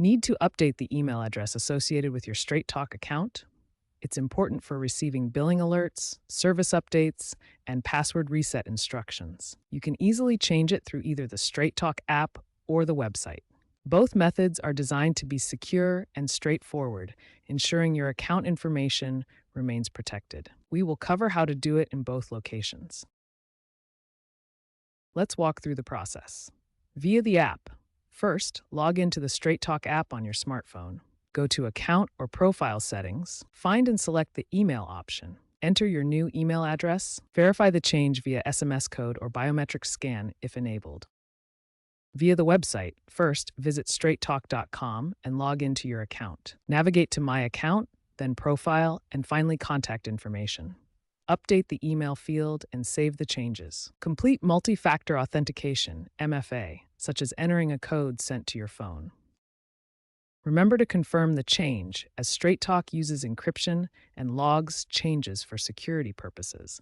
Need to update the email address associated with your Straight Talk account? It's important for receiving billing alerts, service updates, and password reset instructions. You can easily change it through either the Straight Talk app or the website. Both methods are designed to be secure and straightforward, ensuring your account information remains protected. We will cover how to do it in both locations. Let's walk through the process. Via the app, first, log into the Straight Talk app on your smartphone. Go to Account or Profile Settings, find and select the Email option. Enter your new email address, verify the change via SMS code or biometric scan if enabled. Via the website, first visit straighttalk.com and log into your account. Navigate to My Account, then Profile, and finally Contact Information. Update the email field and save the changes. Complete multi-factor authentication, MFA, such as entering a code sent to your phone. Remember to confirm the change, as Straight Talk uses encryption and logs changes for security purposes.